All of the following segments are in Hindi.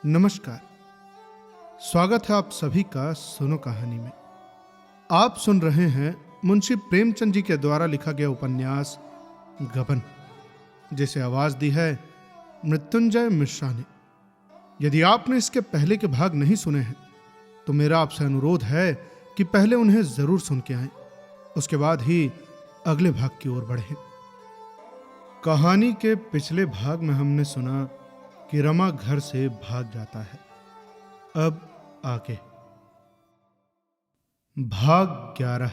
नमस्कार। स्वागत है आप सभी का सुनो कहानी में। आप सुन रहे हैं मुंशी प्रेमचंद जी के द्वारा लिखा गया उपन्यास गबन, जिसे आवाज दी है मृत्युंजय मिश्रा ने। यदि आपने इसके पहले के भाग नहीं सुने हैं तो मेरा आपसे अनुरोध है कि पहले उन्हें जरूर सुन के आएं, उसके बाद ही अगले भाग की ओर बढ़ें। कहानी के पिछले भाग में हमने सुना कि रमा घर से भाग जाता है। अब आगे भाग 11।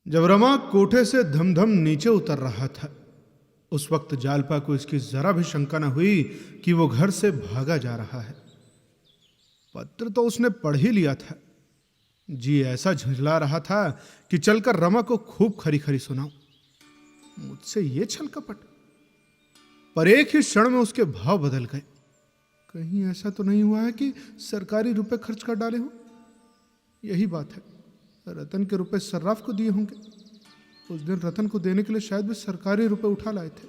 जब रमा कोठे से धमधम नीचे उतर रहा था, उस वक्त जालपा को इसकी जरा भी शंका न हुई कि वो घर से भागा जा रहा है। पत्र तो उसने पढ़ ही लिया था। जी ऐसा झुंझला रहा था कि चलकर रमा को खूब खरी खरी सुनाऊं, मुझसे ये छल कपट। पर एक ही क्षण में उसके भाव बदल गए। कहीं ऐसा तो नहीं हुआ है कि सरकारी रुपए खर्च कर डाले हों? यही बात है, रतन के रुपए सर्राफ को दिए होंगे। उस दिन रतन को देने के लिए शायद वे सरकारी रुपए उठा लाए थे।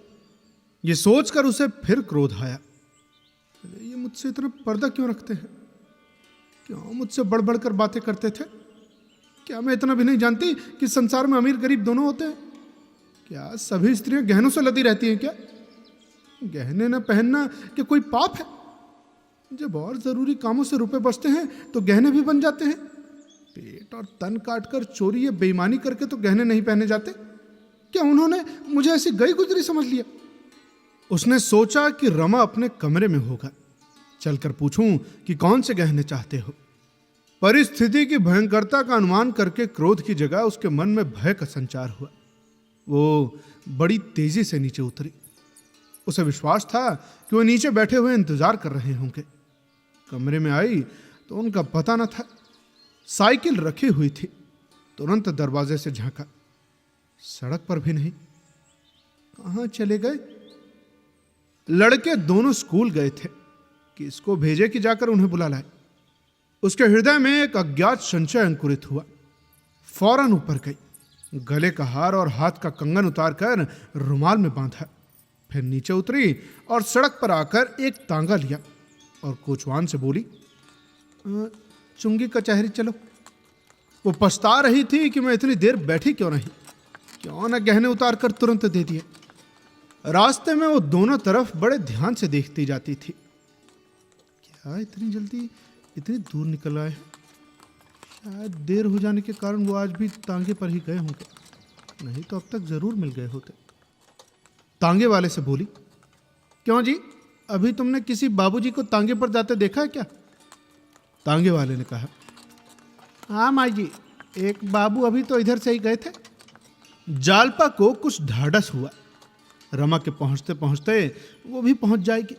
ये सोचकर उसे फिर क्रोध आया। ये मुझसे इतना पर्दा क्यों रखते हैं? क्यों मुझसे बढ़ बढ़ कर बातें करते थे? क्या मैं इतना भी नहीं जानती कि संसार में अमीर गरीब दोनों होते हैं? क्या सभी स्त्रियां गहनों से लदी रहती हैं क्या? गहने न पहनना क्या कोई पाप है? जब और जरूरी कामों से रुपए बचते हैं तो गहने भी बन जाते हैं। पेट और तन काटकर चोरी या बेईमानी करके तो गहने नहीं पहने जाते। क्या उन्होंने मुझे ऐसी गई गुजरी समझ लिया? उसने सोचा कि रमा अपने कमरे में होगा, चलकर पूछूं कि कौन से गहने चाहते हो। परिस्थिति की भयंकरता का अनुमान करके क्रोध की जगह उसके मन में भय का संचार हुआ। वो बड़ी तेजी से नीचे उतरी। उसे विश्वास था कि वो नीचे बैठे हुए इंतजार कर रहे होंगे। कमरे में आई तो उनका पता न था। साइकिल रखी हुई थी। तुरंत दरवाजे से झांका, सड़क पर भी नहीं। कहां चले गए? लड़के दोनों स्कूल गए थे कि इसको भेजे कि जाकर उन्हें बुला लाए। उसके हृदय में एक अज्ञात संशय अंकुरित हुआ। फौरन ऊपर गई, गले का हार और हाथ का कंगन उतारकर रुमाल में बांधा। फिर नीचे उतरी और सड़क पर आकर एक तांगा लिया और कोचवान से बोली, चुंगी कचहरी चलो। वो पछता रही थी कि मैं इतनी देर बैठी क्यों नहीं, क्यों न गहने उतार कर तुरंत दे दिए। रास्ते में वो दोनों तरफ बड़े ध्यान से देखती जाती थी। क्या इतनी जल्दी इतनी दूर निकल आए हैं? शायद देर हो जाने के कारण वो आज भी तांगे पर ही गए होंगे, नहीं तो अब तक जरूर मिल गए होते। तांगे वाले से बोली, क्यों जी, अभी तुमने किसी बाबूजी को तांगे पर जाते देखा है क्या? तांगे वाले ने कहा, हाँ माई जी, एक बाबू अभी तो इधर से ही गए थे। जालपा को कुछ ढाढ़स हुआ। रमा के पहुंचते पहुंचते वो भी पहुंच जाएगी।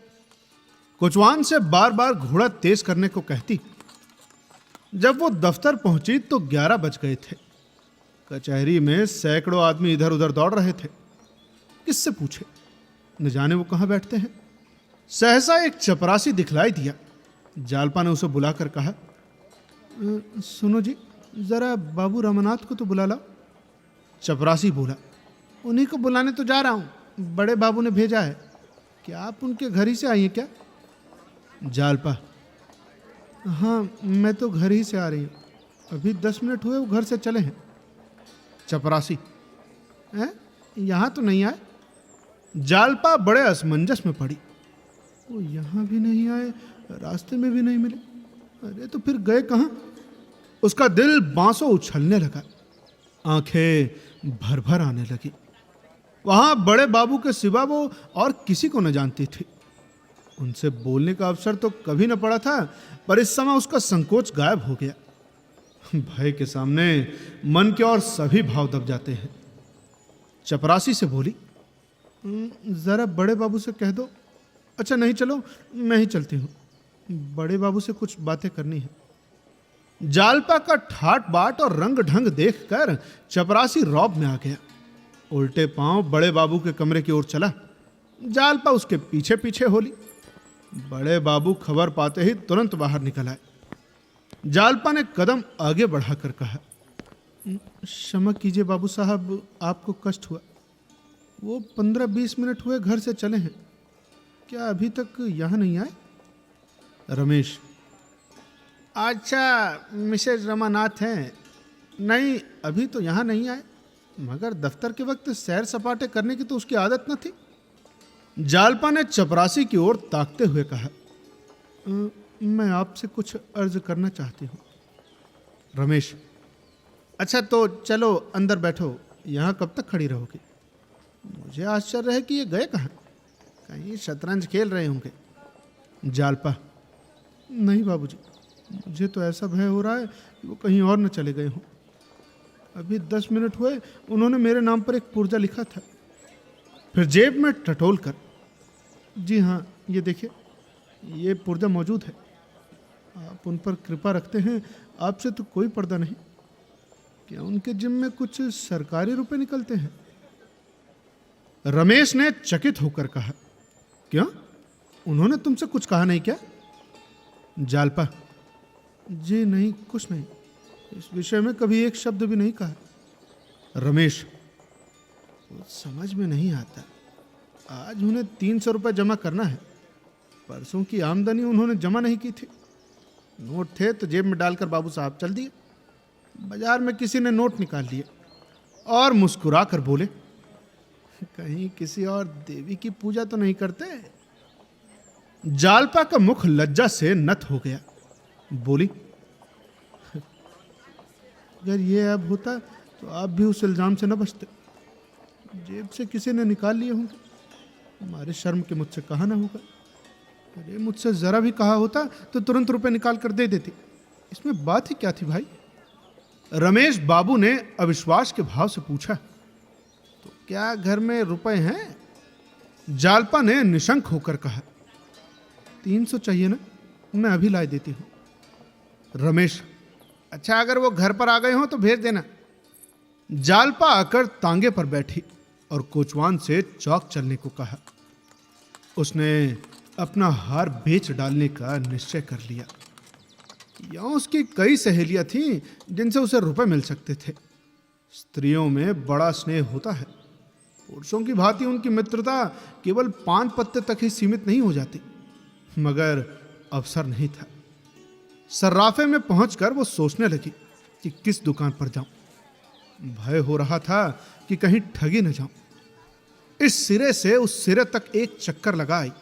कोचवान से बार बार घोड़ा तेज करने को कहती। जब वो दफ्तर पहुंची तो 11 बज गए थे। कचहरी में सैकड़ों आदमी इधर उधर दौड़ रहे थे। किससे पूछे? न जाने वो कहां बैठते हैं। सहसा एक चपरासी दिखलाई दिया। जालपा ने उसे बुलाकर कहा, सुनो जी, जरा बाबू रमानाथ को तो बुला लाओ। चपरासी बोला, उन्हीं को बुलाने तो जा रहा हूं, बड़े बाबू ने भेजा है। क्या आप उनके घर ही से आई हैं क्या? जालपा, हाँ मैं तो घर ही से आ रही हूं, अभी 10 मिनट हुए वो घर से चले हैं। चपरासी, यहां तो नहीं आए? जालपा बड़े असमंजस में पड़ी। वो यहां भी नहीं आए, रास्ते में भी नहीं मिले, अरे तो फिर गए कहां? उसका दिल बांसों उछलने लगा, आंखें भर भर आने लगी। वहां बड़े बाबू के सिवा वो और किसी को न जानती थी। उनसे बोलने का अवसर तो कभी न पड़ा था, पर इस समय उसका संकोच गायब हो गया। भय के सामने मन के और सभी भाव दब जाते हैं। चपरासी से बोली, जरा बड़े बाबू से कह दो। अच्छा नहीं, चलो मैं ही चलती हूँ, बड़े बाबू से कुछ बातें करनी है। जालपा का ठाट बाट और रंग ढंग देखकर चपरासी रौब में आ गया। उल्टे पांव बड़े बाबू के कमरे की ओर चला। जालपा उसके पीछे पीछे होली। बड़े बाबू खबर पाते ही तुरंत बाहर निकल आए। जालपा ने कदम आगे बढ़ाकर कहा, क्षमा कीजिए बाबू साहब, आपको कष्ट हुआ। वो 15-20 मिनट हुए घर से चले हैं। क्या अभी तक यहाँ नहीं आए? रमेश, अच्छा, मिसेज रमानाथ हैं? नहीं, अभी तो यहाँ नहीं आए, मगर दफ्तर के वक्त सैर सपाटे करने की तो उसकी आदत न थी। जालपा ने चपरासी की ओर ताकते हुए कहा, मैं आपसे कुछ अर्ज करना चाहती हूँ। रमेश, अच्छा तो चलो अंदर बैठो, यहाँ कब तक खड़ी रहोगी? मुझे आश्चर्य है कि ये गए कहाँ, कहीं शतरंज खेल रहे होंगे। जालपा, नहीं बाबूजी, मुझे तो ऐसा भय हो रहा है कि वो कहीं और न चले गए हों। अभी 10 मिनट हुए उन्होंने मेरे नाम पर एक पुर्जा लिखा था। फिर जेब में टटोल कर, जी हाँ, ये देखिए, ये पुर्जा मौजूद है। आप उन पर कृपा रखते हैं, आपसे तो कोई पर्दा नहीं। क्या उनके जिम में कुछ सरकारी रुपए निकलते हैं? रमेश ने चकित होकर कहा, क्यों, उन्होंने तुमसे कुछ कहा नहीं क्या? जालपा, जी नहीं, कुछ नहीं, इस विषय में कभी एक शब्द भी नहीं कहा। रमेश, समझ में नहीं आता, आज उन्हें 300 रुपये जमा करना है। परसों की आमदनी उन्होंने जमा नहीं की थी। नोट थे तो जेब में डालकर बाबू साहब चल दिए। बाजार में किसी ने नोट निकाल लिए और मुस्कुरा कर बोले, कहीं किसी और देवी की पूजा तो नहीं करते? जालपा का मुख लज्जा से नत हो गया। बोली, अगर ये अब होता तो आप भी उस इल्जाम से न बचते। जेब से किसी ने निकाल लिए होंगे, हमारे शर्म के मुझसे कहा ना होगा। अरे मुझसे जरा भी कहा होता तो तुरंत रुपए निकाल कर दे देती। इसमें बात ही क्या थी भाई? रमेश बाबू ने अविश्वास के भाव से पूछा, तो क्या घर में रुपए हैं? जालपा ने निशंक होकर कहा, 300 चाहिए ना, मैं अभी ला देती हूं। रमेश, अच्छा, अगर वो घर पर आ गए हो तो भेज देना। जालपा आकर तांगे पर बैठी और कोचवान से चौक चलने को कहा। उसने अपना हार बेच डालने का निश्चय कर लिया। यहाँ उसकी कई सहेलियां थीं जिनसे उसे रुपए मिल सकते थे। स्त्रियों में बड़ा स्नेह होता है। पुरुषों की भांति उनकी मित्रता केवल 5 पत्ते तक ही सीमित नहीं हो जाती। मगर अवसर नहीं था। सर्राफे में पहुंचकर वो सोचने लगी कि किस दुकान पर जाऊं। भय हो रहा था कि कहीं ठगी न जाऊं। इस सिरे से उस सिरे तक एक चक्कर लगा आई,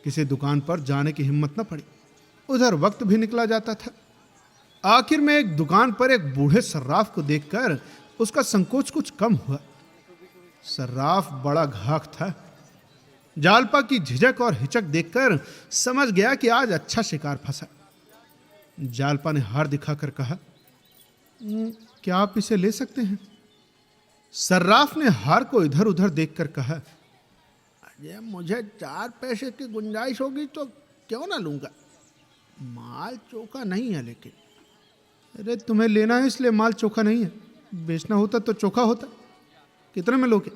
किसी दुकान पर जाने की हिम्मत न पड़ी। उधर वक्त भी निकला जाता था। आखिर में एक दुकान पर एक बूढ़े सर्राफ को देखकर उसका संकोच कुछ कम हुआ। सर्राफ बड़ा घाक था। जालपा की झिझक और हिचक देखकर समझ गया कि आज अच्छा शिकार फंसा। जालपा ने हार दिखाकर कहा, क्या आप इसे ले सकते हैं? सर्राफ ने हार को इधर उधर देखकर कहा, अरे मुझे 4 पैसे की गुंजाइश होगी तो क्यों ना लूंगा। माल चोखा नहीं है लेकिन। अरे तुम्हें लेना है इसलिए माल चोखा नहीं है, बेचना होता तो चोखा होता। कितने में लोगे?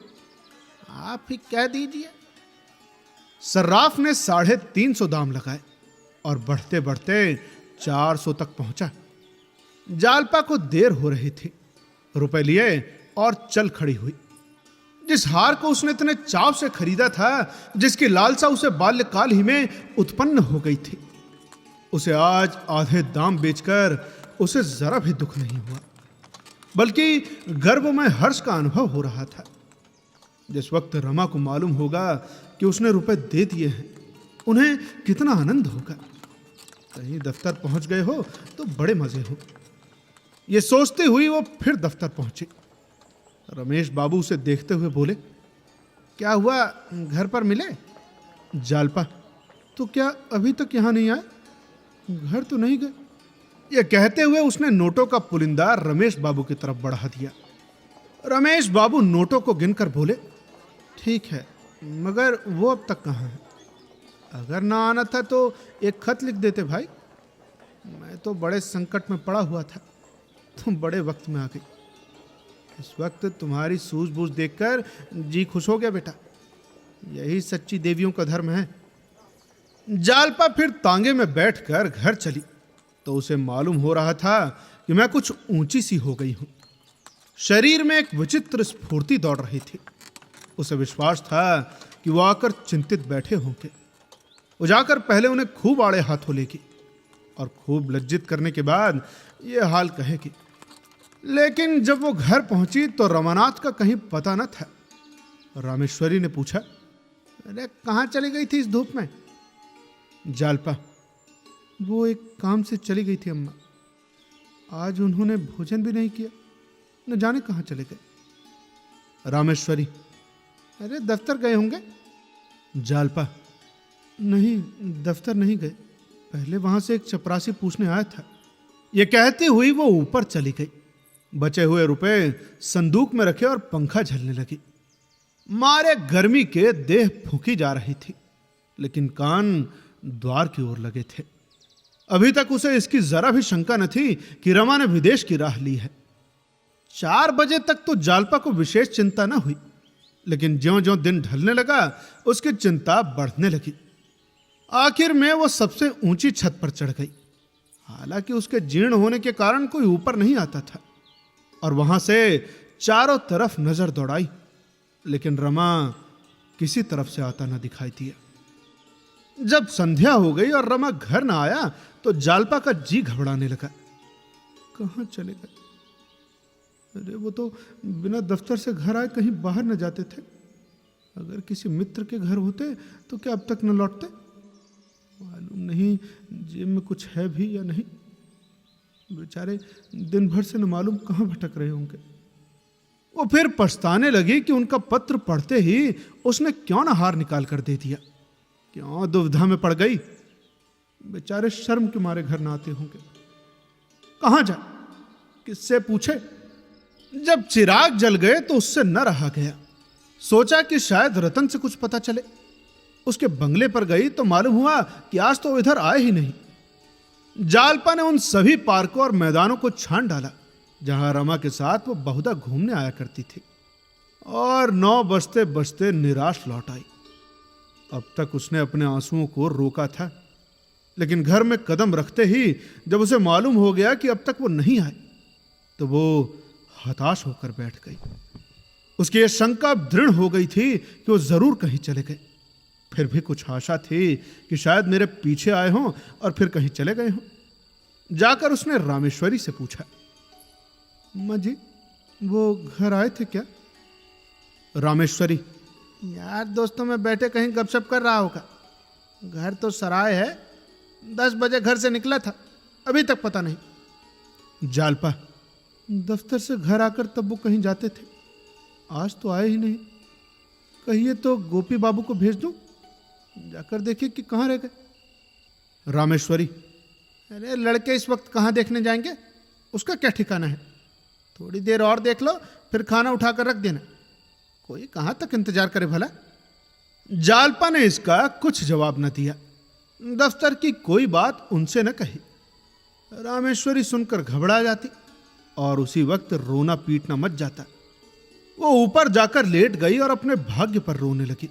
आप ही कह दीजिए। सर्राफ ने 350 दाम लगाए और बढ़ते बढ़ते 400 तक पहुंचा। जालपा को देर हो रही थी। रुपए लिए और चल खड़ी हुई। जिस हार को उसने इतने चाव से खरीदा था, जिसकी लालसा उसे बाल्यकाल ही में उत्पन्न हो गई थी, उसे आज आधे दाम बेचकर उसे जरा भी दुख नहीं हुआ, बल्कि गर्व में हर्ष का अनुभव हो रहा था। जिस वक्त रमा को मालूम होगा कि उसने रुपए दे दिए हैं, उन्हें कितना आनंद होगा। कहीं दफ्तर पहुंच गए हो तो बड़े मजे हो। यह सोचते हुए वो फिर दफ्तर पहुंची। रमेश बाबू उसे देखते हुए बोले, क्या हुआ, घर पर मिले? जालपा, तो क्या अभी तक यहां नहीं आए? घर तो नहीं गए। यह कहते हुए उसने नोटों का पुलिंदा रमेश बाबू की तरफ बढ़ा दिया। रमेश बाबू नोटों को गिनकर बोले, ठीक है, मगर वो अब तक कहाँ है? अगर ना आना था तो एक खत लिख देते भाई। मैं तो बड़े संकट में पड़ा हुआ था, तुम बड़े वक्त में आ गई। इस वक्त तुम्हारी सूझबूझ देखकर जी खुश हो गया बेटा। यही सच्ची देवियों का धर्म है। जालपा फिर तांगे में बैठकर घर चली तो उसे मालूम हो रहा था कि मैं कुछ ऊंची सी हो गई हूं। शरीर में एक विचित्र स्फूर्ति दौड़ रही थी। उसे विश्वास था कि वो आकर चिंतित बैठे होंगे। वो जाकर पहले उन्हें खूब आड़े हाथों लेगी और खूब लज्जित करने के बाद ये हाल कहेगी। लेकिन जब वो घर पहुंची तो रमानाथ का कहीं पता न था। रामेश्वरी ने पूछा, अरे कहाँ चली गई थी इस धूप में? जालपा, वो एक काम से चली गई थी अम्मा। आज उन्होंने भोजन भी नहीं किया, न जाने कहाँ चले गए। रामेश्वरी, अरे दफ्तर गए होंगे। जालपा, नहीं दफ्तर नहीं गए, पहले वहां से एक चपरासी पूछने आया था। ये कहती हुई वो ऊपर चली गई। बचे हुए रुपए संदूक में रखे और पंखा झलने लगी। मारे गर्मी के देह फूंकी जा रही थी, लेकिन कान द्वार की ओर लगे थे। अभी तक उसे इसकी जरा भी शंका न थी कि रमा ने विदेश की राह ली है। 4 बजे तक तो जालपा को विशेष चिंता न हुई, लेकिन ज्यों-ज्यों दिन ढलने लगा उसकी चिंता बढ़ने लगी। आखिर में वो सबसे ऊंची छत पर चढ़ गई। हालांकि उसके जीर्ण होने के कारण कोई ऊपर नहीं आता था और वहां से चारों तरफ नजर दौड़ाई, लेकिन रमा किसी तरफ से आता न दिखाई दिया। जब संध्या हो गई और रमा घर न आया तो जालपा का जी घबराने लगा। कहां चले गए? अरे वो तो बिना दफ्तर से घर आए कहीं बाहर न जाते थे। अगर किसी मित्र के घर होते तो क्या अब तक न लौटते? मालूम नहीं जेब में कुछ है भी या नहीं। बेचारे दिन भर से न मालूम कहां भटक रहे होंगे। वो फिर पछताने लगी कि उनका पत्र पढ़ते ही उसने क्यों न हार निकाल कर दे दिया, क्यों दुविधा में पड़ गई। बेचारे शर्म के मारे घर न आते होंगे। कहां जाए, किससे पूछे? जब चिराग जल गए तो उससे न रहा गया। सोचा कि शायद रतन से कुछ पता चले। उसके बंगले पर गई तो मालूम हुआ कि आज तो इधर आए ही नहीं। जालपा ने उन सभी पार्कों और मैदानों को छान डाला जहां रमा के साथ वो बहुधा घूमने आया करती थी, और 9 बजते बजते निराश लौट आई। अब तक उसने अपने आंसुओं को रोका था, लेकिन घर में कदम रखते ही जब उसे मालूम हो गया कि अब तक वो नहीं आए तो वो हताश होकर बैठ गई। उसकी यह शंका दृढ़ हो गई थी कि वो जरूर कहीं चले गए। फिर भी कुछ आशा थी कि शायद मेरे पीछे आए हों और फिर कहीं चले गए हों। जाकर उसने रामेश्वरी से पूछा, अम्मा जी वो घर आए थे क्या? रामेश्वरी, यार दोस्तों में बैठे कहीं गपशप कर रहा होगा। घर तो सराय है, 10 बजे घर से निकला था, अभी तक पता नहीं। जालपा, दफ्तर से घर आकर तब वो कहीं जाते थे, आज तो आए ही नहीं। कहिए तो गोपी बाबू को भेज दूं, जाकर देखिए कि कहाँ रह गए। रामेश्वरी, अरे लड़के इस वक्त कहाँ देखने जाएंगे, उसका क्या ठिकाना है। थोड़ी देर और देख लो, फिर खाना उठाकर रख देना। कोई कहाँ तक इंतजार करे भला। जालपा ने इसका कुछ जवाब न दिया। दफ्तर की कोई बात उनसे न कही। रामेश्वरी सुनकर घबरा जाती और उसी वक्त रोना पीटना मच जाता। वो ऊपर जाकर लेट गई और अपने भाग्य पर रोने लगी।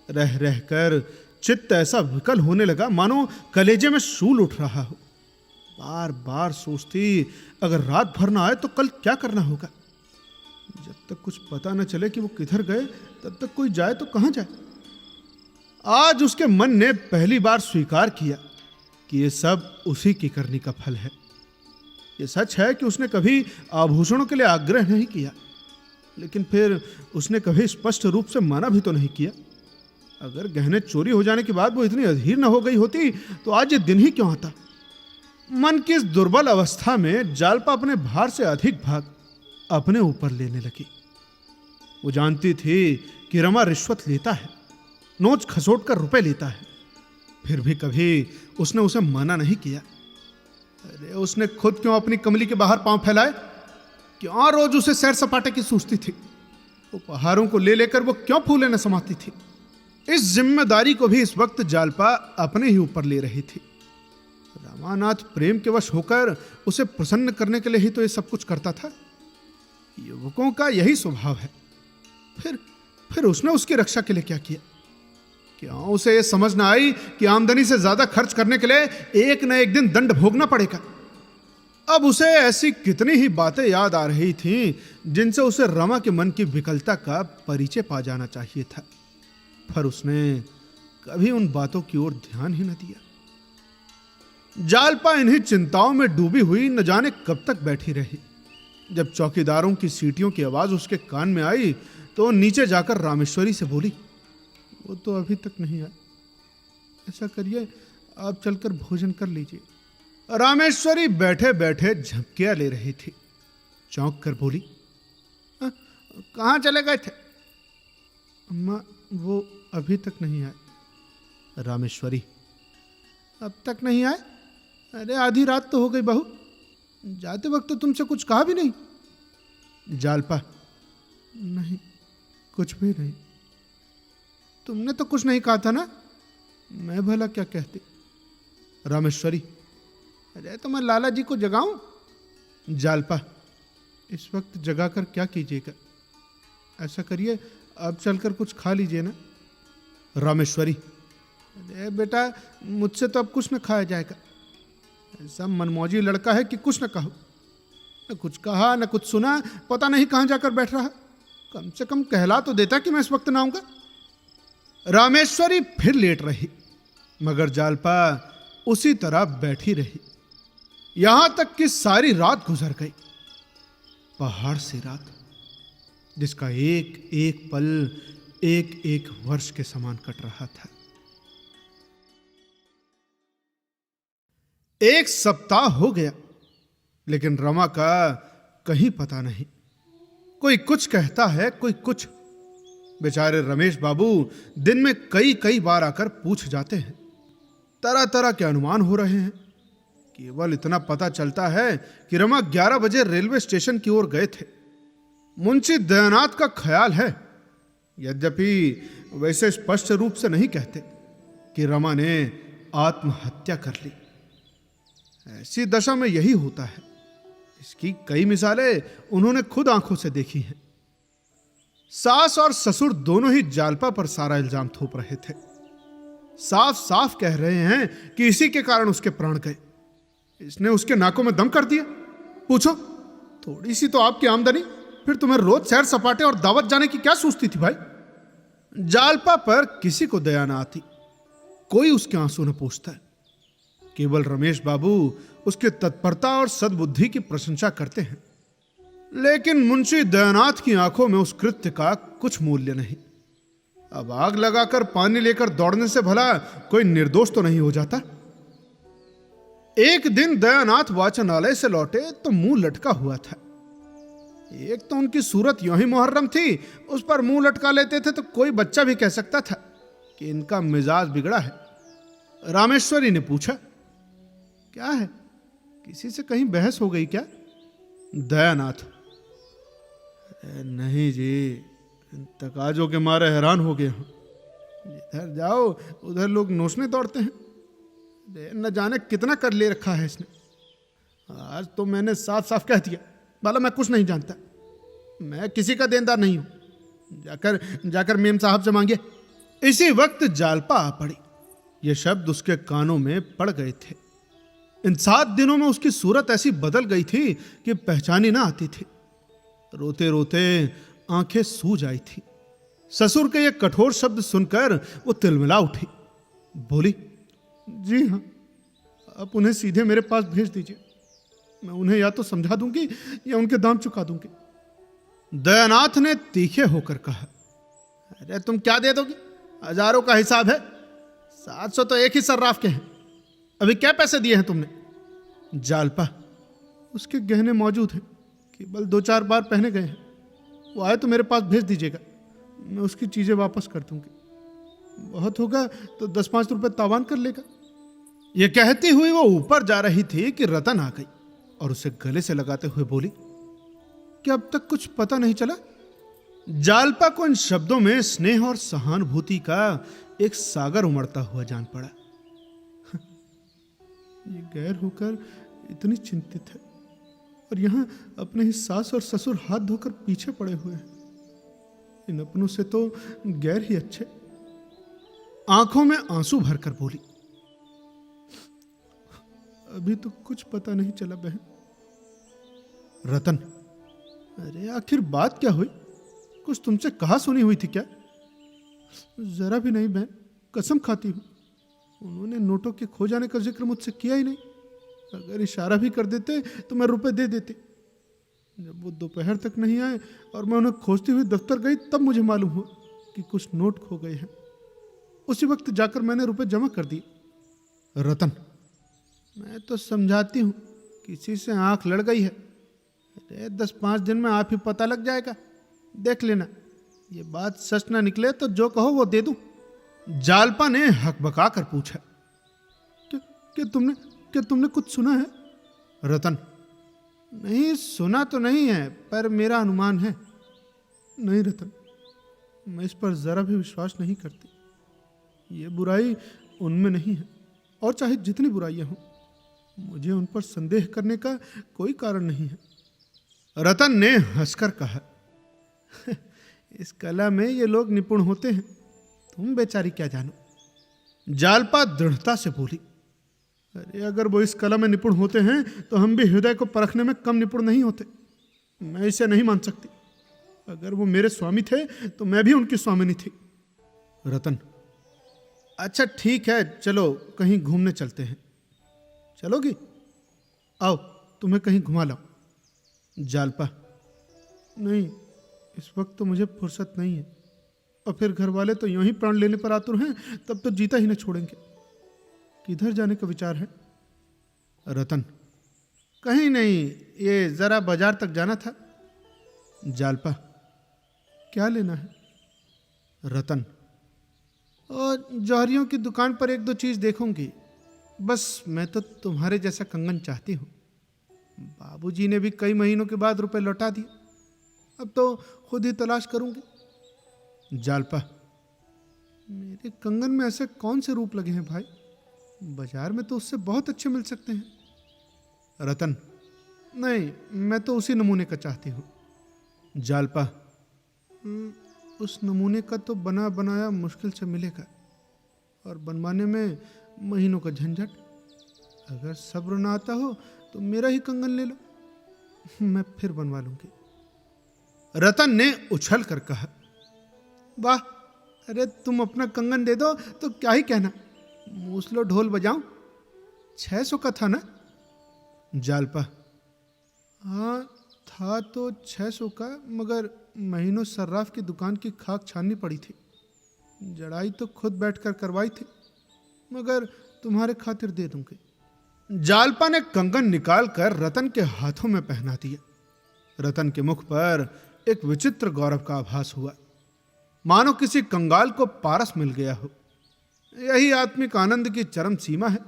रह रहकर चित्त ऐसा विकल होने लगा मानो कलेजे में शूल उठ रहा हो। बार बार सोचती, अगर रात भर ना आए तो कल क्या करना होगा। जब तक कुछ पता न चले कि वो किधर गए तब तक कोई जाए तो कहां जाए। आज उसके मन ने पहली बार स्वीकार किया कि ये सब उसी की करनी का फल है। ये सच है कि उसने कभी आभूषणों के लिए आग्रह नहीं किया, लेकिन फिर उसने कभी स्पष्ट रूप से मना भी तो नहीं किया। अगर गहने चोरी हो जाने के बाद वो इतनी अधीर न हो गई होती तो आज ये दिन ही क्यों आता। मन की इस दुर्बल अवस्था में जालपा अपने भार से अधिक भाग अपने ऊपर लेने लगी। वो जानती थी कि रमा रिश्वत लेता है, नोच खसोट कर रुपए लेता है, फिर भी कभी उसने उसे मना नहीं किया। अरे उसने खुद क्यों अपनी कमली के बाहर पांव फैलाए, क्यों रोज उसे सैर सपाटे की सूझती थी। उपहारों को ले लेकर वो क्यों फूले न समाती थी। इस जिम्मेदारी को भी इस वक्त जालपा अपने ही ऊपर ले रही थी। रामानाथ प्रेम के वश होकर उसे प्रसन्न करने के लिए ही तो ये सब कुछ करता था। युवकों का यही स्वभाव है। फिर उसने उसकी रक्षा के लिए क्या किया। क्यों उसे यह समझ ना आई कि आमदनी से ज्यादा खर्च करने के लिए एक न एक दिन दंड भोगना पड़ेगा। अब उसे ऐसी कितनी ही बातें याद आ रही थीं जिनसे उसे रमा के मन की विकलता का परिचय पा जाना चाहिए था, पर उसने कभी उन बातों की ओर ध्यान ही न दिया। जालपा इन्हीं चिंताओं में डूबी हुई न जाने कब तक बैठी रही। जब चौकीदारों की सीटियों की आवाज उसके कान में आई तो नीचे जाकर रामेश्वरी से बोली, वो तो अभी तक नहीं आया, ऐसा करिए आप चलकर भोजन कर लीजिए। रामेश्वरी बैठे बैठे झपकियां ले रही थी। चौंक कर बोली, कहाँ चले गए थे? अम्मा वो अभी तक नहीं आए। रामेश्वरी, अब तक नहीं आए? अरे आधी रात तो हो गई बहू, जाते वक्त तो तुमसे कुछ कहा भी नहीं। जालपा, नहीं कुछ भी नहीं। तुमने तो कुछ नहीं कहा था ना, मैं भला क्या कहती। रामेश्वरी, अरे तो मैं लाला जी को जगाऊं? जालपा, इस वक्त जगाकर क्या कीजिएगा, ऐसा करिए अब चलकर कुछ खा लीजिए ना। रामेश्वरी, अरे बेटा मुझसे तो अब कुछ न खाया जाएगा, ऐसा मनमौजी लड़का है कि कुछ न कहो, न कुछ कहा न कुछ सुना, पता नहीं कहां जाकर बैठ रहा। कम से कम कहला तो देता कि मैं इस वक्त ना आऊंगा। रामेश्वरी फिर लेट रही, मगर जालपा उसी तरह बैठी रही, यहां तक कि सारी रात गुजर गई। पहाड़ सी रात, जिसका एक एक पल एक एक वर्ष के समान कट रहा था। एक सप्ताह हो गया, लेकिन रमा का कहीं पता नहीं। कोई कुछ कहता है, कोई कुछ। बेचारे रमेश बाबू दिन में कई कई बार आकर पूछ जाते हैं। तरह तरह के अनुमान हो रहे हैं। केवल इतना पता चलता है कि रमा 11 बजे रेलवे स्टेशन की ओर गए थे। मुंशी दयानाथ का ख्याल है, यद्यपि वैसे स्पष्ट रूप से नहीं कहते, कि रमा ने आत्महत्या कर ली। ऐसी दशा में यही होता है। इसकी कई मिसालें उन्होंने खुद आंखों से देखी हैं। सास और ससुर दोनों ही जालपा पर सारा इल्जाम थोप रहे थे। साफ साफ कह रहे हैं कि इसी के कारण उसके प्राण गए। इसने उसके नाकों में दम कर दिया। पूछो, थोड़ी सी तो आपकी आमदनी, फिर तुम्हें रोज सैर सपाटे और दावत जाने की क्या सूझती थी भाई? जालपा पर किसी को दया ना आती, कोई उसके आंसू न पूछता। केवल रमेश बाबू उसके तत्परता और सद्बुद्धि की प्रशंसा करते हैं। लेकिन मुंशी दयानाथ की आंखों में उस कृत्य का कुछ मूल्य नहीं। अब आग लगाकर पानी लेकर दौड़ने से भला कोई निर्दोष तो नहीं हो जाता। एक दिन दयानाथ वाचनालय से लौटे तो मुंह लटका हुआ था। एक तो उनकी सूरत यूं ही मुहर्रम थी, उस पर मुंह लटका लेते थे तो कोई बच्चा भी कह सकता था कि इनका मिजाज बिगड़ा है। रामेश्वरी ने पूछा, क्या है, किसी से कहीं बहस हो गई क्या? दयानाथ, नहीं जी, तकाजों के मारे हैरान हो गए हूं। इधर जाओ उधर लोग नोचने दौड़ते हैं। न जाने कितना कर ले रखा है इसने। आज तो मैंने साफ साफ कह दिया, भला मैं कुछ नहीं जानता, मैं किसी का देनदार नहीं हूं। जाकर मेम साहब से मांगे। इसी वक्त जालपा आ पड़ी। ये शब्द उसके कानों में पड़ गए थे। इन 7 दिनों में उसकी सूरत ऐसी बदल गई थी कि पहचानी ना आती थी। रोते रोते आंखें सूज आई थी। ससुर के ये कठोर शब्द सुनकर वो तिलमिला उठी। बोली, जी हाँ, आप उन्हें सीधे मेरे पास भेज दीजिए। मैं उन्हें या तो समझा दूंगी या उनके दाम चुका दूंगी। दयानाथ ने तीखे होकर कहा, अरे तुम क्या दे दोगी? हजारों का हिसाब है, 700 तो एक ही सर्राफ के हैं। अभी क्या पैसे दिए हैं तुमने? जालपा, उसके गहने मौजूद हैं, केवल 2-4 बार पहने गए हैं। वो आए तो मेरे पास भेज दीजिएगा, मैं उसकी चीजें वापस कर दूंगी। बहुत होगा तो 10-5 रुपए तावान कर लेगा। यह कहती हुई वो ऊपर जा रही थी कि रतन आ गई और उसे गले से लगाते हुए बोली, कि अब तक कुछ पता नहीं चला? जालपा को इन शब्दों में स्नेह और सहानुभूति का एक सागर उमड़ता हुआ जान पड़ा। ये गैर होकर इतनी चिंतित है और यहां अपने ही सास और ससुर हाथ धोकर पीछे पड़े हुए हैं। इन अपनों से तो गैर ही अच्छे। आंखों में आंसू भरकर बोली, अभी तो कुछ पता नहीं चला बहन। रतन, अरे आखिर बात क्या हुई? कुछ तुमसे कहा सुनी हुई थी क्या? जरा भी नहीं बहन, कसम खाती हूँ, उन्होंने नोटों के खो जाने का जिक्र मुझसे किया ही नहीं। अगर इशारा भी कर देते तो मैं रुपए दे देती। जब वो दोपहर तक नहीं आए और मैं उन्हें खोजती हुई दफ्तर गई, तब मुझे मालूम हुआ कि कुछ नोट खो गए हैं। उसी वक्त जाकर मैंने रुपए जमा कर दिए। रतन, मैं तो समझाती हूँ, किसी से आंख लड़ गई है। अरे 10-5 दिन में आप ही पता लग जाएगा, देख लेना। ये बात सच ना निकले तो जो कहो वो दे दूं। जालपा ने हकबका कर पूछा, क्या तुमने कुछ सुना है? रतन, नहीं, सुना तो नहीं है, पर मेरा अनुमान है। नहीं रतन, मैं इस पर जरा भी विश्वास नहीं करती। ये बुराई उनमें नहीं है, और चाहे जितनी बुराइयां हों, मुझे उन पर संदेह करने का कोई कारण नहीं है। रतन ने हंसकर कहा, इस कला में ये लोग निपुण होते हैं, तुम बेचारी क्या जानो। जालपा दृढ़ता से बोली, अरे अगर वो इस कला में निपुण होते हैं तो हम भी हृदय को परखने में कम निपुण नहीं होते। मैं इसे नहीं मान सकती। अगर वो मेरे स्वामी थे तो मैं भी उनकी स्वामिनी थी। रतन, अच्छा ठीक है, चलो कहीं घूमने चलते हैं। चलोगी? आओ तुम्हें कहीं घुमा लाओ। जालपा, नहीं, इस वक्त तो मुझे फुर्सत नहीं है, और फिर घर वाले तो यूं ही प्राण लेने पर आतुर हैं, तब तो जीता ही न छोड़ेंगे। किधर जाने का विचार है? रतन, कहीं नहीं, ये जरा बाजार तक जाना था। जालपा, क्या लेना है? रतन, और जौहरियों की दुकान पर 1-2 चीज देखूंगी। बस मैं तो तुम्हारे जैसा कंगन चाहती हूँ। बाबूजी ने भी कई महीनों के बाद रुपए लौटा दिए, अब तो खुद ही तलाश करूंगी। जालपा, मेरे कंगन में ऐसे कौन से रूप लगे हैं भाई? बाजार में तो उससे बहुत अच्छे मिल सकते हैं। रतन, नहीं, मैं तो उसी नमूने का चाहती हूँ। जालपा, उस नमूने का तो बना बनाया मुश्किल से मिलेगा, और बनवाने में महीनों का झंझट। अगर सब्र ना आता हो तो मेरा ही कंगन ले लो, मैं फिर बनवा लूंगी। रतन ने उछल कर कहा, वाह, अरे तुम अपना कंगन दे दो तो क्या ही कहना, मूसलो ढोल बजाऊं। 600 का था ना? जालपा, हाँ था तो 600 का, मगर महीनों सर्राफ की दुकान की खाक छाननी पड़ी थी। जड़ाई तो खुद बैठकर करवाई थी, मगर तुम्हारे खातिर दे दूंगी। जालपा ने कंगन निकालकर रतन के हाथों में पहना दिया। रतन के मुख पर एक विचित्र गौरव का आभास हुआ, मानो किसी कंगाल को पारस मिल गया हो। यही आत्मिक आनंद की चरम सीमा है।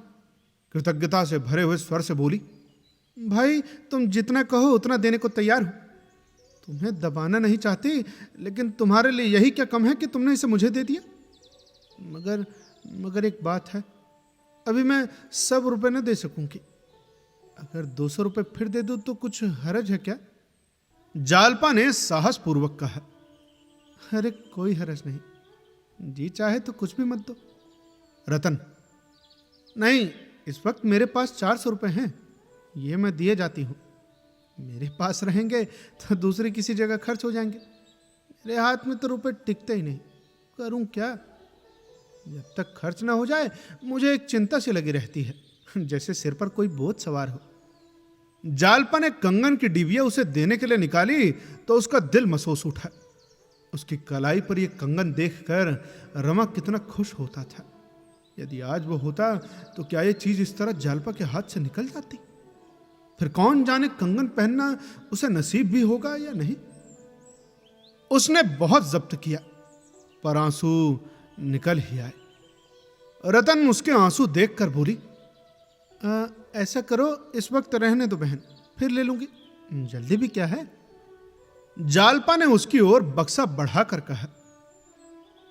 कृतज्ञता से भरे हुए स्वर से बोली, भाई तुम जितना कहो उतना देने को तैयार हूं। तुम्हें दबाना नहीं चाहती, लेकिन तुम्हारे लिए यही क्या कम है कि तुमने इसे मुझे दे दिया। मगर एक बात है, अभी मैं सब रुपए न दे सकूंगी। अगर 200 रुपए फिर दे दूं तो कुछ हरज है क्या? जालपा ने साहस पूर्वक कहा, अरे कोई हरज नहीं, जी चाहे तो कुछ भी मत दो। रतन, नहीं, इस वक्त मेरे पास 400 रुपए हैं, ये मैं दिए जाती हूं। मेरे पास रहेंगे तो दूसरी किसी जगह खर्च हो जाएंगे। मेरे हाथ में तो रुपए टिकते ही नहीं, करूं क्या? जब तक खर्च ना हो जाए मुझे एक चिंता सी लगी रहती है, जैसे सिर पर कोई बोझ सवार हो। जालपा ने कंगन की डिबिया उसे देने के लिए निकाली तो उसका दिल महसूस उठा। उसकी कलाई पर यह कंगन देखकर रमा कितना खुश होता था। यदि आज वो होता तो क्या यह चीज इस तरह जालपा के हाथ से निकल जाती? फिर कौन जाने कंगन पहनना उसे नसीब भी होगा या नहीं। उसने बहुत जब्त किया, पर आंसू निकल ही आए। रतन उसके आंसू देखकर बोली, ऐसा करो, इस वक्त रहने दो बहन, फिर ले लूंगी, जल्दी भी क्या है। जालपा ने उसकी ओर बक्सा बढ़ाकर कहा,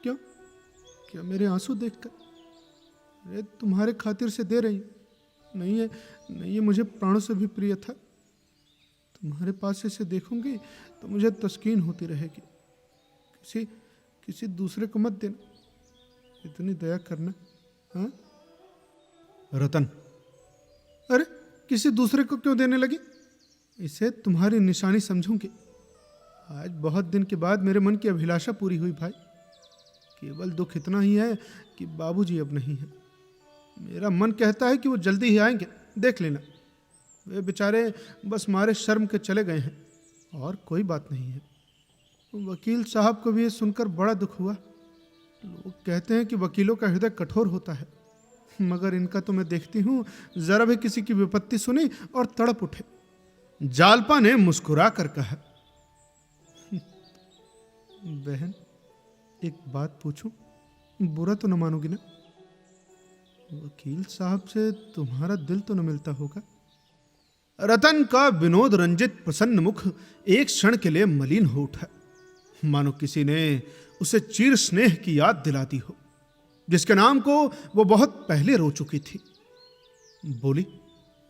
क्यों? क्या मेरे आंसू देखकर? अरे तुम्हारे खातिर से दे रही, नहीं ये मुझे प्राणों से भी प्रिय था। तुम्हारे पास इसे देखूंगी तो मुझे तस्कीन होती रहेगी। किसी दूसरे को मत देना, इतनी दया करना। हाँ? रतन, अरे किसी दूसरे को क्यों देने लगी? इसे तुम्हारी निशानी समझूंगी। आज बहुत दिन के बाद मेरे मन की अभिलाषा पूरी हुई भाई। केवल दुख इतना ही है कि बाबूजी अब नहीं है। मेरा मन कहता है कि वो जल्दी ही आएंगे, देख लेना। वे बेचारे बस मारे शर्म के चले गए हैं, और कोई बात नहीं है। वकील साहब को भी ये सुनकर बड़ा दुख हुआ। लोग कहते हैं कि वकीलों का हृदय कठोर होता है, मगर इनका तो मैं देखती हूँ जरा भी किसी की विपत्ति सुनी और तड़प उठे। जालपा ने मुस्कुरा कर कहा, बहन एक बात पूछूं, बुरा तो न मानोगी ना? वकील साहब से तुम्हारा दिल तो न मिलता होगा? रतन का विनोद रंजित प्रसन्न मुख एक क्षण के लिए मलिन हो उठा, मानो किसी ने उसे चिर स्नेह की याद दिलाती हो, जिसके नाम को वो बहुत पहले रो चुकी थी। बोली,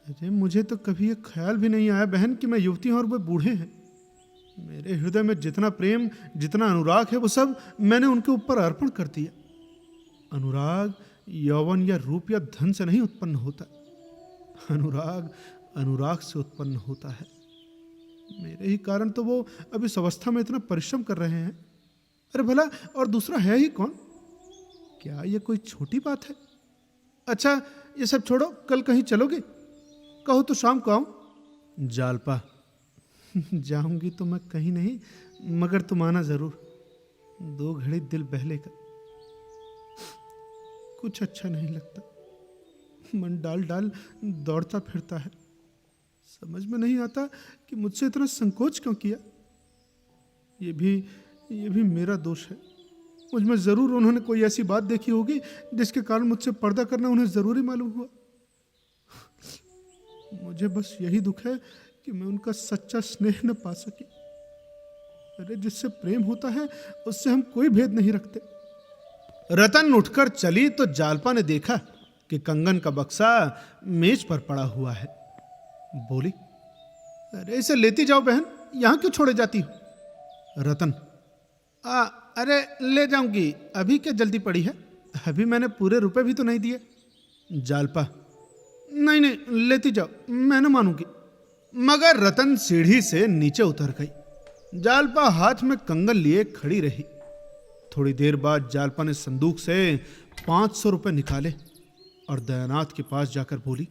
अरे मुझे तो कभी ये ख्याल भी नहीं आया बहन कि मैं युवती हूं और वे बूढ़े हैं। मेरे हृदय में जितना प्रेम, जितना अनुराग है, वो सब मैंने उनके ऊपर अर्पण कर दिया। अनुराग यौवन या रूप या धन से नहीं उत्पन्न होता, अनुराग अनुराग से उत्पन्न होता है। मेरे ही कारण तो वो अब इस अवस्था में इतना परिश्रम कर रहे हैं। अरे भला और दूसरा है ही कौन? क्या ये कोई छोटी बात है? अच्छा ये सब छोड़ो, कल कहीं चलोगे? कहो तो शाम को आऊं। जालपा, जाऊंगी तो मैं कहीं नहीं, मगर तुम आना जरूर। 2 घड़ी दिल बहलेगा। कुछ अच्छा नहीं लगता, मन डाल डाल दौड़ता फिरता है। समझ में नहीं आता कि मुझसे इतना संकोच क्यों किया। ये भी मेरा दोष है। मुझ में जरूर उन्होंने कोई ऐसी बात देखी होगी जिसके कारण मुझसे पर्दा करना उन्हें जरूरी मालूम हुआ। मुझे बस यही दुख है कि मैं उनका सच्चा स्नेह न पा सकी। अरे जिससे प्रेम होता है उससे हम कोई भेद नहीं रखते। रतन उठकर चली तो जालपा ने देखा कि कंगन का बक्सा मेज पर पड़ा हुआ है। बोली, अरे इसे लेती जाओ बहन, यहां क्यों छोड़े जाती हो? रतन, अरे ले जाऊंगी, अभी क्या जल्दी पड़ी है? अभी मैंने पूरे रुपए भी तो नहीं दिए। जालपा, नहीं नहीं लेती जाओ, मैं न मानूंगी। मगर रतन सीढ़ी से नीचे उतर गई। जालपा हाथ में कंगन लिए खड़ी रही। थोड़ी देर बाद जालपा ने संदूक से 500 रुपए निकाले और दयानाथ के पास जाकर बोली,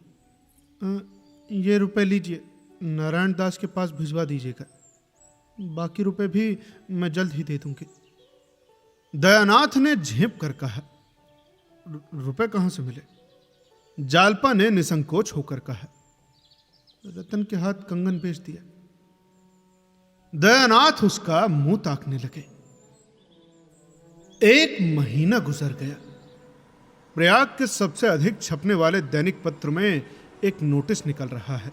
ये रुपए लीजिए, नारायण दास के पास भिजवा दीजिएगा। बाकी रुपए भी मैं जल्द ही दे दूंगी। दयानाथ ने झेप कर कहा, रुपए कहां से मिले? जालपा ने निसंकोच होकर कहा, रतन के हाथ कंगन बेच दिया। दयानाथ उसका मुंह ताकने लगे। 1 महीना गुजर गया। प्रयाग के सबसे अधिक छपने वाले दैनिक पत्र में एक नोटिस निकल रहा है,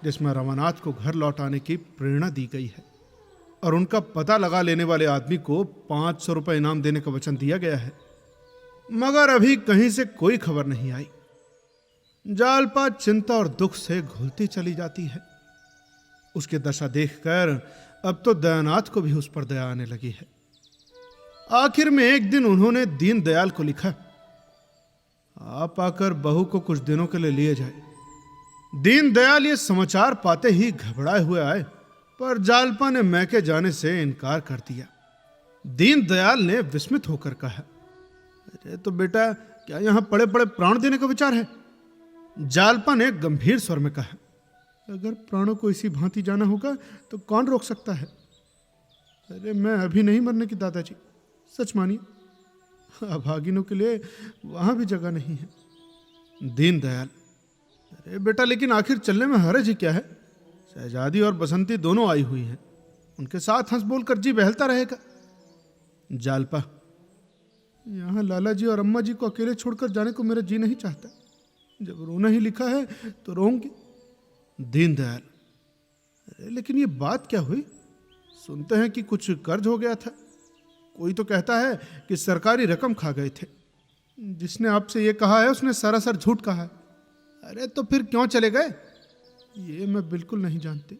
जिसमें रमानाथ को घर लौट आने की प्रेरणा दी गई है और उनका पता लगा लेने वाले आदमी को 500 रुपए इनाम देने का वचन दिया गया है। मगर अभी कहीं से कोई खबर नहीं आई। जालपा चिंता और दुख से घुलती चली जाती है। उसकी दशा देखकर अब तो दयानाथ को भी उस पर दया आने लगी है। आखिर में एक दिन उन्होंने दीनदयाल को लिखा, आप आकर बहू को कुछ दिनों के लिए लिए जाए। दीनदयाल ये समाचार पाते ही घबराए हुए आए, पर जालपा ने मैके जाने से इनकार कर दिया। दीनदयाल ने विस्मित होकर कहा, अरे तो बेटा क्या यहां पड़े पड़े प्राण देने का विचार है? जालपा ने गंभीर स्वर में कहा, अगर प्राणों को इसी भांति जाना होगा तो कौन रोक सकता है? अरे मैं अभी नहीं मरने की दादाजी, सच मानिए, अभागिनों के लिए वहां भी जगह नहीं है। दीनदयाल, अरे बेटा लेकिन आखिर चलने में हर्ज ही क्या है? शहजादी और बसंती दोनों आई हुई हैं, उनके साथ हंस बोल कर जी बहलता रहेगा। जालपा, यहाँ लाला जी और अम्मा जी को अकेले छोड़कर जाने को मेरा जी नहीं चाहता। जब रोना ही लिखा है तो रोऊंगी। दीनदयाल, अरे लेकिन ये बात क्या हुई? सुनते हैं कि कुछ कर्ज हो गया था। कोई तो कहता है कि सरकारी रकम खा गए थे। जिसने आपसे ये कहा है उसने सरासर झूठ कहा है। अरे तो फिर क्यों चले गए? ये मैं बिल्कुल नहीं जानती।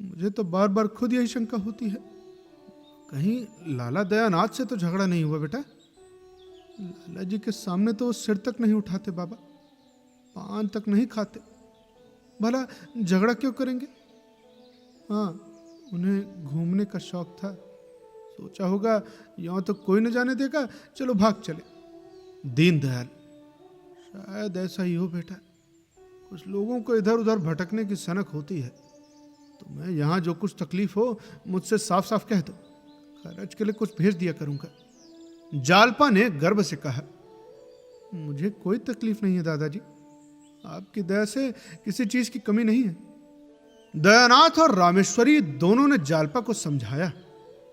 मुझे तो बार बार खुद यही शंका होती है, कहीं लाला दयानाथ से तो झगड़ा नहीं हुआ बेटा? लाला जी के सामने तो वो सिर तक नहीं उठाते बाबा, पान तक नहीं खाते, भला झगड़ा क्यों करेंगे? हाँ, उन्हें घूमने का शौक था, सोचा होगा यहाँ तो कोई न जाने देगा, चलो भाग चले। दीनदयाल, शायद ऐसा ही हो बेटा। कुछ लोगों को इधर उधर भटकने की सनक होती है, तो मैं यहाँ जो कुछ तकलीफ हो मुझसे साफ साफ कह दो, खर्च के लिए कुछ भेज दिया करूंगा। जालपा ने गर्व से कहा, मुझे कोई तकलीफ नहीं है दादाजी, आपकी दया से किसी चीज की कमी नहीं है। दयानाथ और रामेश्वरी दोनों ने जालपा को समझाया,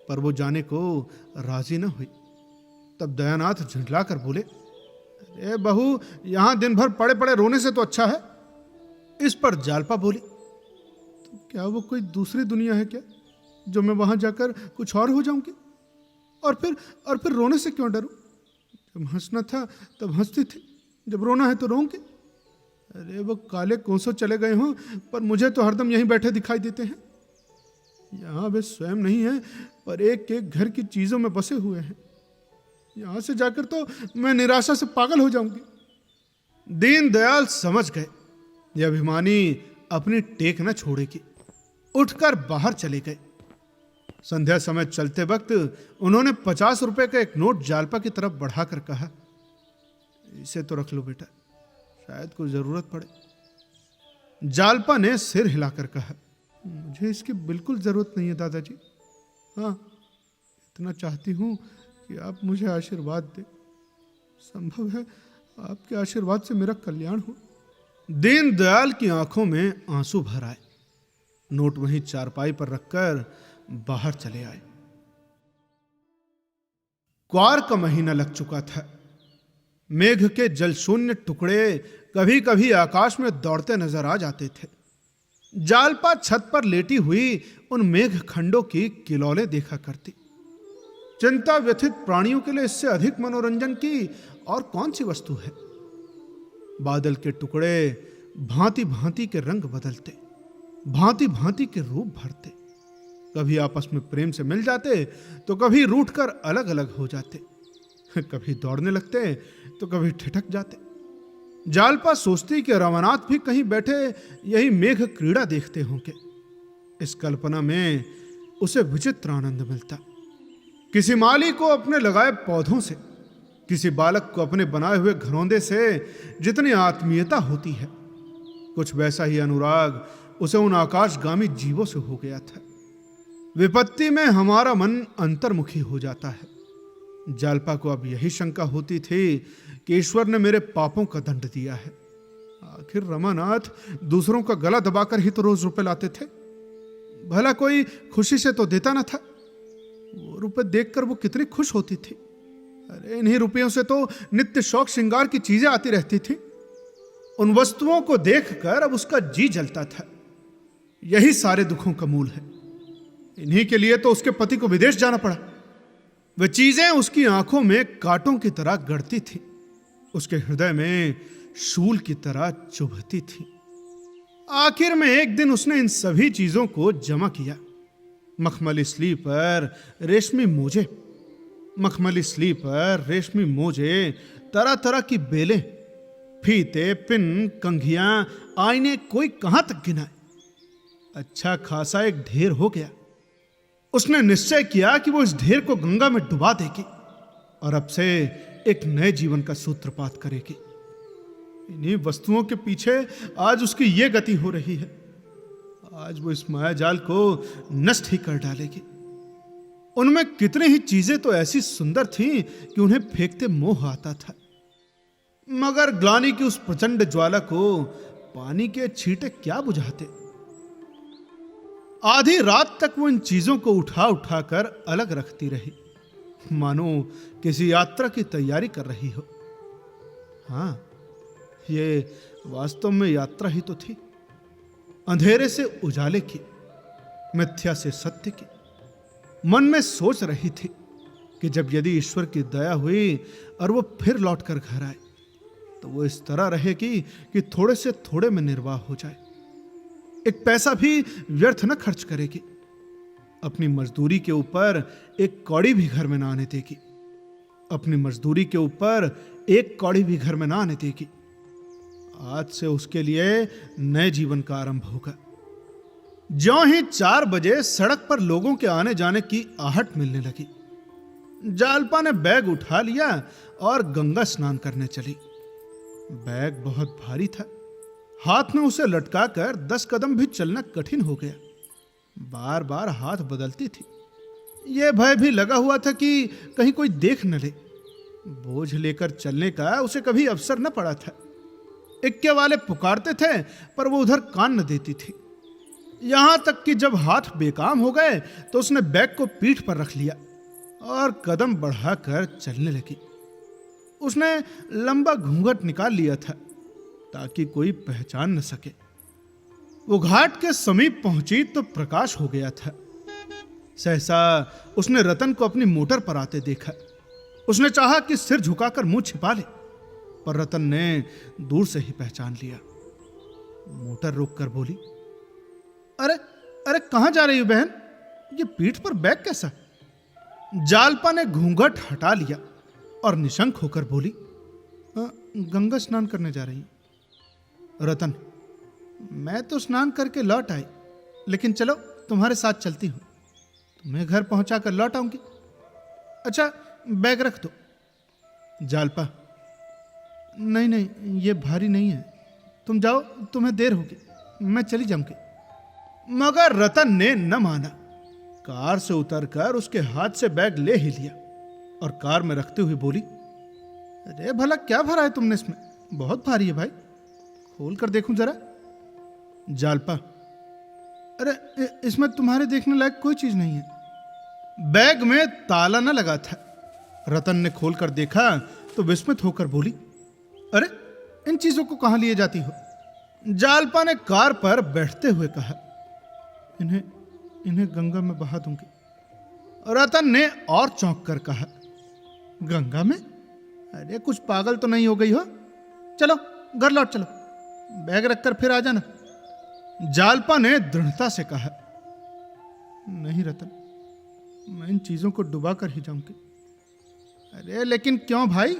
पर वो जाने को राजी न हुई। तब दयानाथ झुंझला कर बोले, अरे बहू, यहां दिन भर पड़े पड़े रोने से तो अच्छा है। इस पर जालपा बोली, तो क्या वो कोई दूसरी दुनिया है क्या, जो मैं वहां जाकर कुछ और हो जाऊंगी? और फिर रोने से क्यों डरूं? जब हंसना था तब हंसती थी, जब रोना है तो रोऊंगी। अरे वो काले कोसों चले गए हों, पर मुझे तो हरदम यहीं बैठे दिखाई देते हैं। यहाँ वे स्वयं नहीं है, पर एक एक घर की चीजों में बसे हुए हैं। यहां से जाकर तो मैं निराशा से पागल हो जाऊंगी। दीनदयाल समझ गए ये अभिमानी अपनी टेक न छोड़ेगी। उठकर बाहर चले गए। संध्या समय चलते वक्त उन्होंने 50 रुपए का एक नोट जालपा की तरफ बढ़ाकर कहा, इसे तो रख लो बेटा, शायद कोई जरूरत पड़े। जालपा ने सिर हिलाकर कहा, मुझे इसकी बिल्कुल जरूरत नहीं है दादाजी। हाँ, इतना चाहती हूं कि आप मुझे आशीर्वाद दें। संभव है आपके आशीर्वाद से मेरा कल्याण हो। दीनदयाल की आंखों में आंसू भर आए। नोट वहीं चारपाई पर रखकर बाहर चले आए। क्वार का महीना लग चुका था। मेघ के जलशून्य टुकड़े कभी कभी आकाश में दौड़ते नजर आ जाते थे। जालपा छत पर लेटी हुई उन मेघ खंडों की किलौले देखा करती। चिंता व्यथित प्राणियों के लिए इससे अधिक मनोरंजन की और कौन सी वस्तु है। बादल के टुकड़े भांति भांति के रंग बदलते, भांति भांति के रूप भरते। कभी आपस में प्रेम से मिल जाते तो कभी रूठकर अलग अलग हो जाते, कभी दौड़ने लगते तो कभी ठिठक जाते। जालपा सोचती कि रमानाथ भी कहीं बैठे यही मेघ क्रीड़ा देखते होंगे। इस कल्पना में उसे विचित्र आनंद मिलता। किसी माली को अपने लगाए पौधों से, किसी बालक को अपने बनाए हुए घरौंदे से जितनी आत्मीयता होती है, कुछ वैसा ही अनुराग उसे उन आकाशगामी जीवों से हो गया था। विपत्ति में हमारा मन अंतर्मुखी हो जाता है। जालपा को अब यही शंका होती थी कि ईश्वर ने मेरे पापों का दंड दिया है। आखिर रमानाथ दूसरों का गला दबाकर ही तो रोज रुपए लाते थे, भला कोई खुशी से तो देता न था। वो रुपए देखकर वो कितनी खुश होती थी। अरे इन्हीं रुपयों से तो नित्य शौक श्रृंगार की चीजें आती रहती थी। उन वस्तुओं को देखकर अब उसका जी जलता था। यही सारे दुखों का मूल है। इन्हीं के लिए तो उसके पति को विदेश जाना पड़ा। वे चीजें उसकी आंखों में कांटों की तरह गड़ती थी, उसके हृदय में शूल की तरह चुभती थी। आखिर में एक दिन उसने इन सभी चीजों को जमा किया। मखमली स्लीपर, रेशमी मोजे, मखमली स्लीपर, रेशमी मोजे, तरह तरह की बेलें, फीते, पिन, कंघियां, आईने, कोई कहां तक गिनाए। अच्छा खासा एक ढेर हो गया। उसने निश्चय किया कि वो इस ढेर को गंगा में डुबा देगी और अब से एक नए जीवन का सूत्रपात करेगी। इन्हीं वस्तुओं के पीछे आज उसकी ये गति हो रही है। आज वो इस मायाजाल को नष्ट ही कर डालेगी। उनमें कितनी ही चीजें तो ऐसी सुंदर थीं कि उन्हें फेंकते मोह आता था, मगर ग्लानि की उस प्रचंड ज्वाला को पानी के छींटे क्या बुझाते। आधी रात तक वो इन चीजों को उठा उठा कर अलग रखती रही, मानो किसी यात्रा की तैयारी कर रही हो। हां, ये वास्तव में यात्रा ही तो थी। अंधेरे से उजाले की, मिथ्या से सत्य की। मन में सोच रही थी कि जब यदि ईश्वर की दया हुई और वो फिर लौट कर घर आए तो वो इस तरह रहेगी कि थोड़े से थोड़े में निर्वाह हो जाए। एक पैसा भी व्यर्थ न खर्च करेगी। अपनी मजदूरी के ऊपर एक कौड़ी भी घर में ना आने देगी। अपनी मजदूरी के ऊपर एक कौड़ी भी घर में ना आने देगी। आज से उसके लिए नए जीवन का आरंभ होगा। ज्यों ही 4 बजे सड़क पर लोगों के आने जाने की आहट मिलने लगी, जालपा ने बैग उठा लिया और गंगा स्नान करने चली। बैग बहुत भारी था, हाथ में उसे लटकाकर 10 कदम भी चलना कठिन हो गया। बार बार हाथ बदलती थी। यह भय भी लगा हुआ था कि कहीं कोई देख न ले। बोझ लेकर चलने का उसे कभी अवसर न पड़ा था। इक्के वाले पुकारते थे पर वो उधर कान न देती थी। यहां तक कि जब हाथ बेकाम हो गए तो उसने बैग को पीठ पर रख लिया और कदम बढ़ाकर चलने लगी। उसने लंबा घूंघट निकाल लिया था ताकि कोई पहचान न सके। वो घाट के समीप पहुंची तो प्रकाश हो गया था। सहसा उसने रतन को अपनी मोटर पर आते देखा। उसने चाहा कि सिर झुकाकर मुंह छिपा ले, पर रतन ने दूर से ही पहचान लिया। मोटर रोककर बोली, अरे अरे कहां जा रही हो बहन? ये पीठ पर बैग कैसा? जालपा ने घूंघट हटा लिया और निशंक होकर बोली, गंगा स्नान करने जा रही हूं। रतन, मैं तो स्नान करके लौट आई, लेकिन चलो तुम्हारे साथ चलती हूं, तुम्हें घर पहुंचाकर लौट आऊंगी। अच्छा बैग रख दो। जालपा, नहीं नहीं ये भारी नहीं है, तुम जाओ, तुम्हें देर होगी, मैं चली जाऊंगी। मगर रतन ने न माना। कार से उतरकर उसके हाथ से बैग ले ही लिया और कार में रखते हुए बोली, अरे भला क्या भरा है तुमने इसमें? बहुत भारी है भाई, खोल कर देखूं जरा। जालपा, अरे इसमें तुम्हारे देखने लायक कोई चीज नहीं है। बैग में ताला न लगा था। रतन ने खोलकर देखा तो विस्मित होकर बोली, अरे इन चीजों को कहां लिए जाती हो? जालपा ने कार पर बैठते हुए कहा, इन्हें गंगा में बहा दूंगी। रतन ने और चौंक कर कहा, गंगा में? अरे कुछ पागल तो नहीं हो गई हो? चलो घर लौट चलो, बैग रखकर फिर आ जाना। जालपा ने दृढ़ता से कहा, नहीं रतन, मैं इन चीजों को डुबा कर ही जाऊंगी। अरे लेकिन क्यों भाई?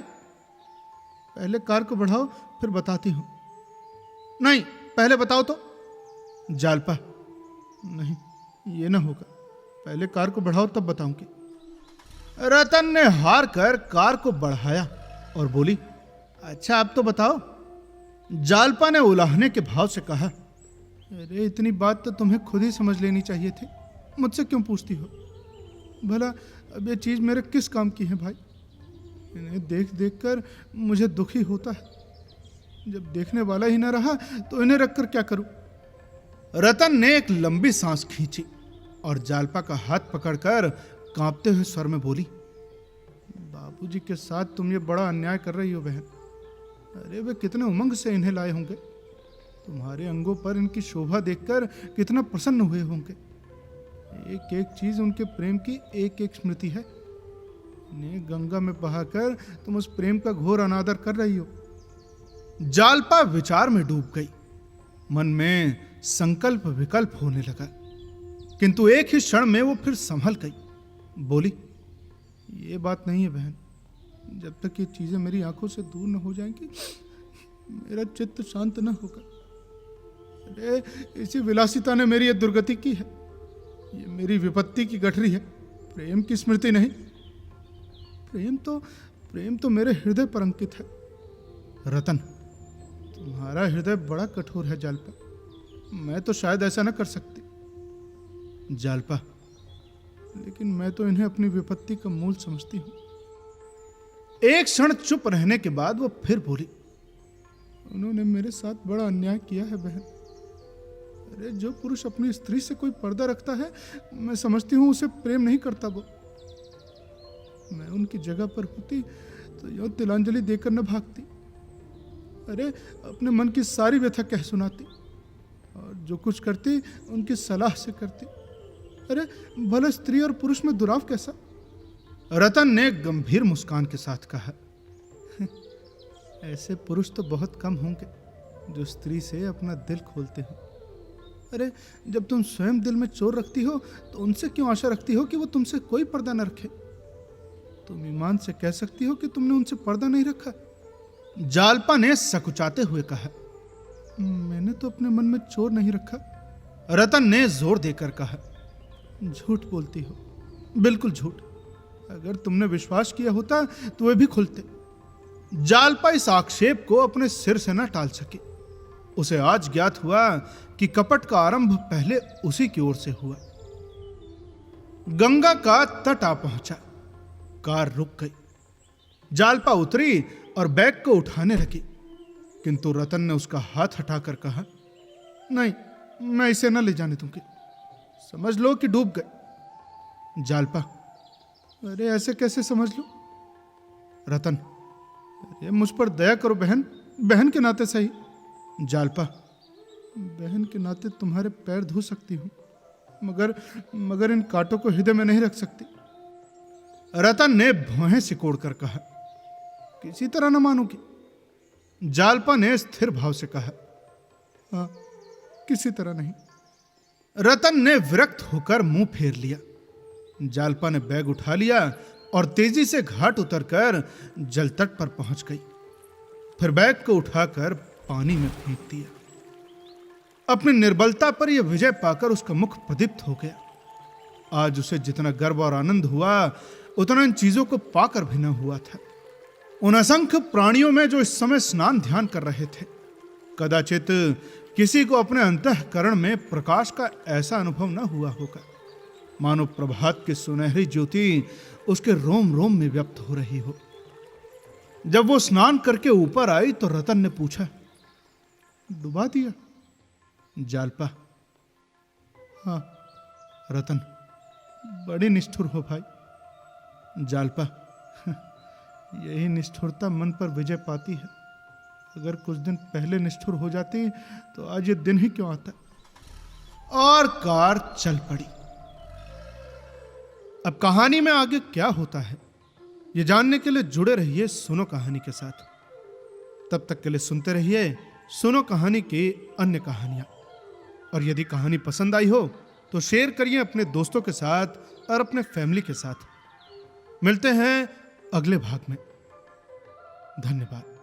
पहले कार को बढ़ाओ फिर बताती हूं। नहीं, पहले बताओ तो। जालपा, नहीं ये ना होगा, पहले कार को बढ़ाओ तब बताऊंगी। रतन ने हार कर कार को बढ़ाया और बोली, अच्छा अब तो बताओ। जालपा ने उलाहने के भाव से कहा, अरे इतनी बात तो तुम्हें खुद ही समझ लेनी चाहिए थी, मुझसे क्यों पूछती हो? भला अब ये चीज मेरे किस काम की है भाई? इन्हें देख देख कर मुझे दुखी होता है। जब देखने वाला ही ना रहा तो इन्हें रखकर क्या करूं? रतन ने एक लंबी सांस खींची और जालपा का हाथ पकड़कर कांपते हुए स्वर में बोली, बाबूजी के साथ तुम ये बड़ा अन्याय कर रही हो बहन। अरे वे कितने उमंग से इन्हें लाए होंगे, तुम्हारे अंगों पर इनकी शोभा देखकर कितना प्रसन्न हुए होंगे। एक एक चीज उनके प्रेम की एक एक स्मृति है। इन्हें गंगा में बहाकर तुम उस प्रेम का घोर अनादर कर रही हो। जालपा विचार में डूब गई। मन में संकल्प विकल्प होने लगा, किंतु एक ही क्षण में वो फिर संभल गई। बोली, ये बात नहीं है बहन, जब तक ये चीजें मेरी आंखों से दूर न हो जाएंगी मेरा चित्त शांत न होगा। अरे इसी विलासिता ने मेरी ये दुर्गति की है, ये मेरी विपत्ति की गठरी है, प्रेम की स्मृति नहीं। प्रेम तो मेरे हृदय पर अंकित है। रतन, तुम्हारा हृदय बड़ा कठोर है जालपा, मैं तो शायद ऐसा न कर सकती। जालपा, लेकिन मैं तो इन्हें अपनी विपत्ति का मूल समझती हूं। एक क्षण चुप रहने के बाद वो फिर बोली, उन्होंने मेरे साथ बड़ा अन्याय किया है बहन। अरे जो पुरुष अपनी स्त्री से कोई पर्दा रखता है, मैं समझती हूं उसे प्रेम नहीं करता। वो मैं उनकी जगह पर होती तो यूं तिलांजलि देकर न भागती। अरे अपने मन की सारी व्यथा कह सुनाती और जो कुछ करती उनकी सलाह से करती। अरे भला स्त्री और पुरुष में दुराव कैसा? रतन ने गंभीर मुस्कान के साथ कहा, ऐसे पुरुष तो बहुत कम होंगे जो स्त्री से अपना दिल खोलते हो। अरे जब तुम स्वयं दिल में चोर रखती हो तो उनसे क्यों आशा रखती हो कि वो तुमसे कोई पर्दा न रखे? तुम ईमान से कह सकती हो कि तुमने उनसे पर्दा नहीं रखा? जालपा ने सकुचाते हुए कहा, मैंने तो अपने मन में चोर नहीं रखा। रतन ने जोर देकर कहा, झूठ बोलती हो, बिल्कुल झूठ। अगर तुमने विश्वास किया होता तो वे भी खुलते। जालपा इस आक्षेप को अपने सिर से न टाल सके। उसे आज ज्ञात हुआ कि कपट का आरंभ पहले उसी की ओर से हुआ। गंगा का तट आ पहुंचा। कार रुक गई। जालपा उतरी और बैग को उठाने लगी, किंतु रतन ने उसका हाथ हटाकर कहा, नहीं, मैं इसे न ले जाने दूंगी। समझ लो कि डूब गए। जालपा, अरे ऐसे कैसे समझ लो? रतन, अरे मुझ पर दया करो बहन, बहन के नाते सही। जालपा, बहन के नाते तुम्हारे पैर धो सकती हूं, मगर इन कांटों को हृदय में नहीं रख सकती। रतन ने भौहें सिकोड़कर कहा, किसी तरह न मानोगी। जालपा ने स्थिर भाव से कहा, हाँ, किसी तरह नहीं। रतन ने विरक्त होकर मुंह फेर लिया। जालपा ने बैग उठा लिया और तेजी से घाट उतरकर जलतट पर पहुंच गई। फिर बैग को उठाकर पानी में फेंक दिया। अपनी निर्बलता पर यह विजय पाकर उसका मुख प्रदीप्त हो गया। आज उसे जितना गर्व और आनंद हुआ उतना इन चीजों को पाकर भी न हुआ था। उन असंख्य प्राणियों में जो इस समय स्नान ध्यान कर रहे थे, कदाचित किसी को अपने अंतःकरण में प्रकाश का ऐसा अनुभव न हुआ होगा, मानो प्रभात की सुनहरी ज्योति उसके रोम रोम में व्यक्त हो रही हो। जब वो स्नान करके ऊपर आई तो रतन ने पूछा, डुबा दिया? जालपा, हाँ। रतन, बड़ी निष्ठुर हो भाई। जालपा, यही निष्ठुरता मन पर विजय पाती है। अगर कुछ दिन पहले निष्ठुर हो जाती तो आज ये दिन ही क्यों आता। और कार चल पड़ी। अब कहानी में आगे क्या होता है, ये जानने के लिए जुड़े रहिए सुनो कहानी के साथ। तब तक के लिए सुनते रहिए सुनो कहानी की अन्य कहानियां। और यदि कहानी पसंद आई हो तो शेयर करिए अपने दोस्तों के साथ और अपने फैमिली के साथ। मिलते हैं अगले भाग में। धन्यवाद।